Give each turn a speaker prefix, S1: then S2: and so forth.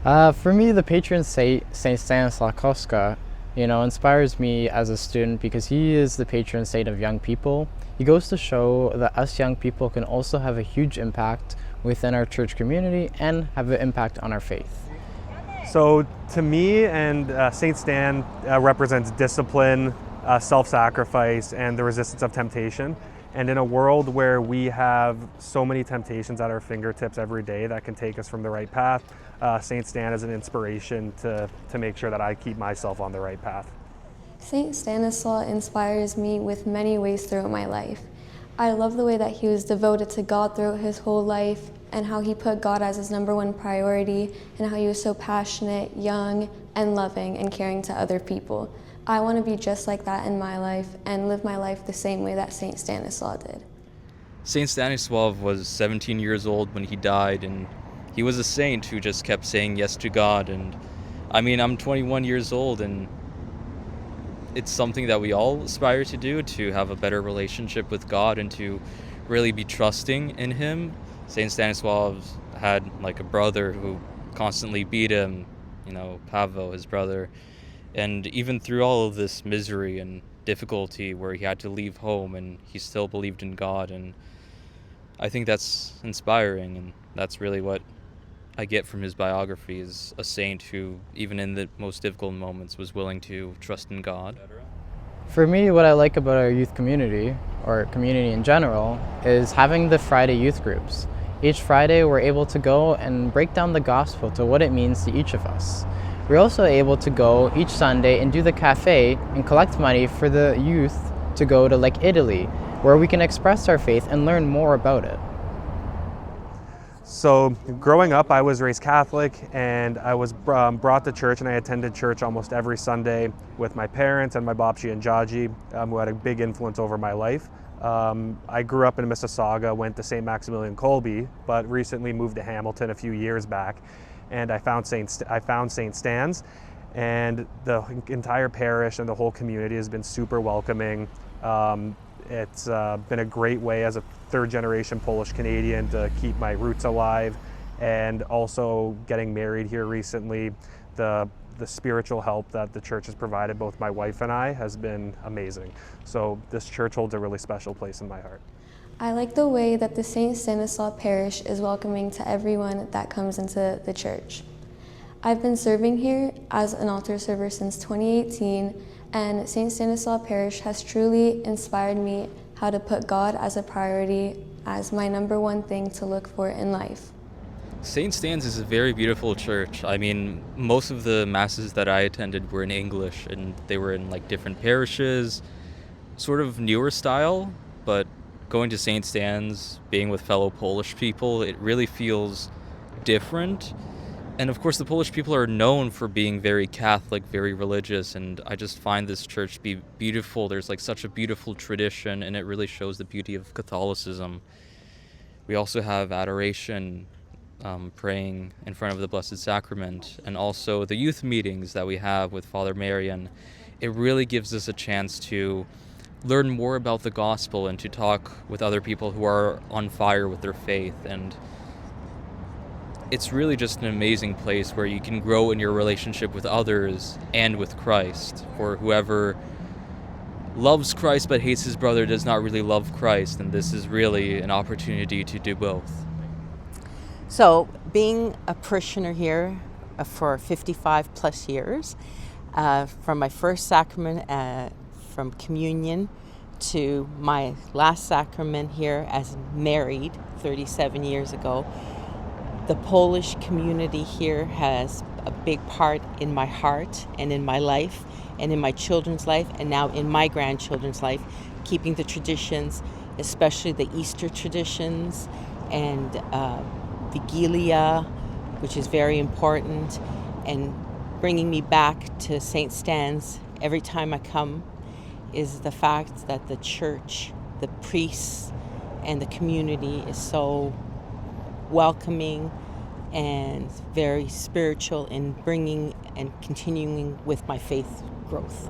S1: For me, the patron saint, Saint Stanislaus Kostka, inspires me as a student because he is the patron saint of young people. He goes to show that us young people can also have a huge impact within our church community and have an impact on our faith.
S2: So to me, and Saint Stan represents discipline, self-sacrifice, and the resistance of temptation. And in a world where we have so many temptations at our fingertips every day that can take us from the right path, Saint Stan is an inspiration to make sure that I keep myself on the right path.
S3: Saint Stanislaus inspires me with many ways throughout my life. I love the way that he was devoted to God throughout his whole life, and how he put God as his number one priority, and how he was so passionate, young, and loving and caring to other people. I want to be just like that in my life and live my life the same way that Saint Stanislaus did.
S4: Saint Stanislaus was 17 years old when he died, and he was a saint who just kept saying yes to God. And I'm 21 years old, and it's something that we all aspire to do, to have a better relationship with God and to really be trusting in him. Saint Stanislaus had a brother who constantly beat him, Pavo, his brother. And even through all of this misery and difficulty where he had to leave home, and he still believed in God. And I think that's inspiring, and that's really what I get from his biography, is a saint who, even in the most difficult moments, was willing to trust in God.
S1: For me, what I like about our youth community, or community in general, is having the Friday youth groups. Each Friday, we're able to go and break down the gospel to what it means to each of us. We're also able to go each Sunday and do the cafe and collect money for the youth to go to Italy, where we can express our faith and learn more about it.
S2: So growing up, I was raised Catholic, and I was brought to church, and I attended church almost every Sunday with my parents and my Bapchi and Jaji, who had a big influence over my life. I grew up in Mississauga, went to St. Maximilian Kolbe, but recently moved to Hamilton a few years back, and I found Saint Stan's, and the entire parish and the whole community has been super welcoming. It's been a great way as a third-generation Polish Canadian to keep my roots alive, and also getting married here recently. The spiritual help that the church has provided both my wife and I has been amazing. So this church holds a really special place in my heart.
S3: I like the way that the St. Stanislaus Parish is welcoming to everyone that comes into the church. I've been serving here as an altar server since 2018, and St. Stanislaus Parish has truly inspired me how to put God as a priority, as my number one thing to look for in life.
S4: St. Stan's is a very beautiful church. Most of the masses that I attended were in English, and they were in different parishes, sort of newer style, but going to St. Stan's, being with fellow Polish people, it really feels different. And of course, the Polish people are known for being very Catholic, very religious, and I just find this church to be beautiful. There's such a beautiful tradition, and it really shows the beauty of Catholicism. We also have adoration, praying in front of the Blessed Sacrament, and also the youth meetings that we have with Father Marian. It really gives us a chance to learn more about the gospel and to talk with other people who are on fire with their faith. And it's really just an amazing place where you can grow in your relationship with others and with Christ. For whoever loves Christ but hates his brother does not really love Christ, and this is really an opportunity to do both.
S5: So being a parishioner here for 55 plus years, from my first sacrament, from communion, to my last sacrament here as married 37 years ago, the Polish community here has a big part in my heart and in my life and in my children's life and now in my grandchildren's life, keeping the traditions, especially the Easter traditions and Vigilia, which is very important, and bringing me back to St. Stan's every time I come is the fact that the church, the priests, and the community is so welcoming and very spiritual in bringing and continuing with my faith growth.